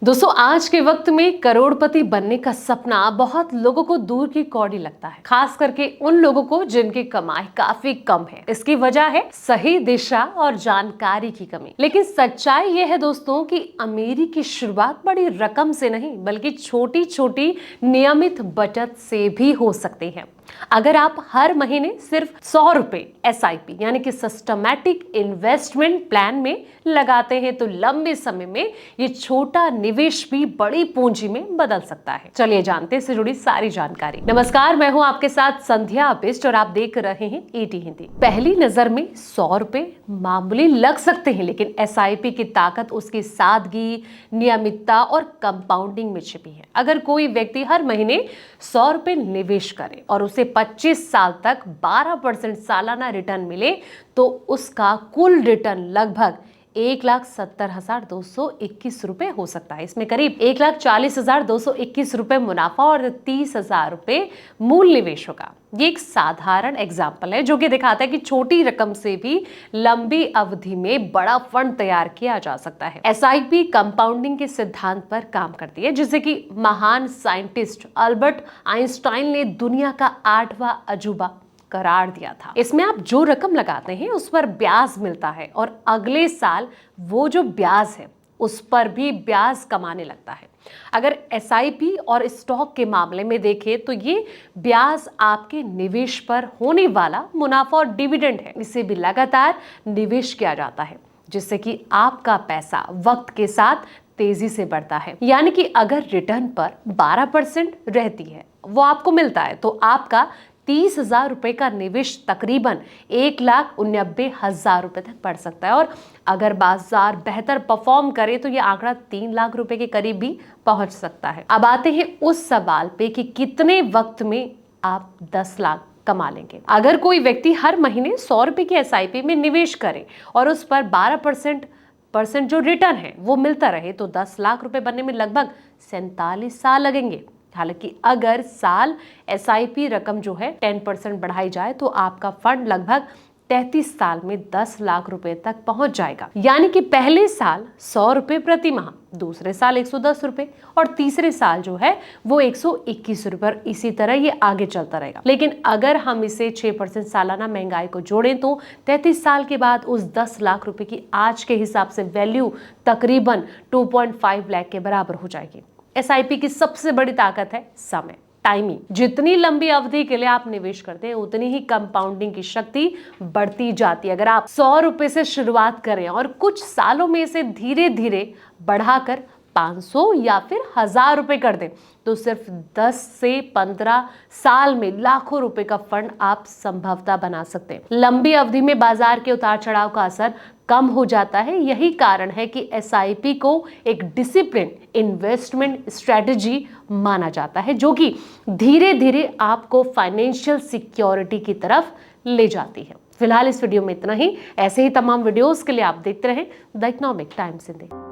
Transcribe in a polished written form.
दोस्तों आज के वक्त में करोड़पति बनने का सपना बहुत लोगों को दूर की कौड़ी लगता है, खास करके उन लोगों को जिनकी कमाई काफी कम है। इसकी वजह है सही दिशा और जानकारी की कमी। लेकिन सच्चाई यह है दोस्तों कि अमीरी की शुरुआत बड़ी रकम से नहीं बल्कि छोटी छोटी नियमित बचत से भी हो सकती है। अगर आप हर महीने सिर्फ 100 रुपए SIP यानी कि सिस्टमैटिक इन्वेस्टमेंट प्लान में लगाते हैं तो लंबे समय में ये छोटा निवेश भी बड़ी पूंजी में बदल सकता है। चलिए जानते हैं इससे जुड़ी सारी जानकारी। नमस्कार, मैं हूं आपके साथ संध्या बिष्ट और आप देख रहे हैं ET हिंदी। पहली नजर में 100 रुपए मामूली लग सकते हैं, लेकिन SIP की ताकत उसकी सादगी, नियमितता और कंपाउंडिंग में छिपी है। अगर कोई व्यक्ति हर महीने 100 रुपए निवेश करे और उसे 25 साल तक 12% सालाना रिटर्न मिले तो उसका कुल रिटर्न लगभग 1,70,221 रुपए हो सकता है। इसमें करीब 1,40,221 रुपए मुनाफा और 30,000 रुपए मूल निवेश होगा। ये एक साधारण एग्जाम्पल है जो कि दिखाता है कि छोटी रकम से भी लंबी अवधि में बड़ा फंड तैयार किया जा सकता है। SIP कंपाउंडिंग के सिद्धांत पर काम करती है, जिसे कि महान साइंटिस्ट अल्बर्ट आइंस्टाइन ने दुनिया का 8वां अजूबा करार दिया था। इसमें आप जो रकम लगाते हैं उस पर ब्याज मिलता है और अगले साल वो जो ब्याज है उस पर भी ब्याज कमाने लगता है। अगर SIP और स्टॉक के मामले में देखें तो ये ब्याज आपके निवेश पर होने वाला मुनाफा और डिविडेंड है। इसे भी लगातार निवेश किया जाता है जिससे कि आपका पैसा वक्त के साथ तेजी से बढ़ता है। यानी कि अगर रिटर्न पर 12% रहती है वो आपको मिलता है तो आपका 30,000 रुपए का निवेश तकरीबन 1,89,000 रुपए तक बढ़ सकता है और अगर बाजार बेहतर परफॉर्म करे तो ये आंकड़ा 3 लाख रुपए के करीब भी पहुंच सकता है। अब आते हैं उस सवाल पे कि कितने वक्त में आप 10 लाख कमा लेंगे। अगर कोई व्यक्ति हर महीने 100 रुपए की SIP में निवेश करे और उस पर 12% जो रिटर्न है वो मिलता रहे तो 10 लाख रुपए बनने में लगभग 47 साल लगेंगे। हालांकि अगर साल SIP रकम जो है 10% बढ़ाई जाए तो आपका फंड लगभग 33 साल में 10 लाख रुपए तक पहुंच जाएगा। यानी कि पहले साल 100 रुपए प्रति माह, दूसरे साल 110 रुपए और तीसरे साल जो है वो 121 रुपए और इसी तरह ये आगे चलता रहेगा। लेकिन अगर हम इसे 6% सालाना महंगाई को जोड़ें तो 33 साल के बाद उस 10 लाख रुपए की आज के हिसाब से वैल्यू तकरीबन 2.5 लाख के बराबर हो जाएगी। SIP की सबसे बड़ी ताकत है समय, टाइमिंग। जितनी लंबी अवधि के लिए आप निवेश करते हैं उतनी ही कंपाउंडिंग की शक्ति बढ़ती जाती है। अगर आप 100 रुपए से शुरुआत करें और कुछ सालों में इसे धीरे धीरे बढ़ाकर 500 या फिर 1,000 रुपए कर दें तो सिर्फ 10 से 15 साल में लाखों रुपए का फंड आप संभवतः बना सकते हैं। लंबी अवधि में बाजार के उतार चढ़ाव का असर कम हो जाता है। यही कारण है कि SIP को एक डिसिप्लिन इन्वेस्टमेंट स्ट्रेटजी माना जाता है जो कि धीरे धीरे आपको फाइनेंशियल सिक्योरिटी की तरफ ले जाती है। फिलहाल इस वीडियो में इतना ही। ऐसे ही तमाम वीडियोस के लिए आप देखते रहें द इकोनॉमिक टाइम्स हिंदी।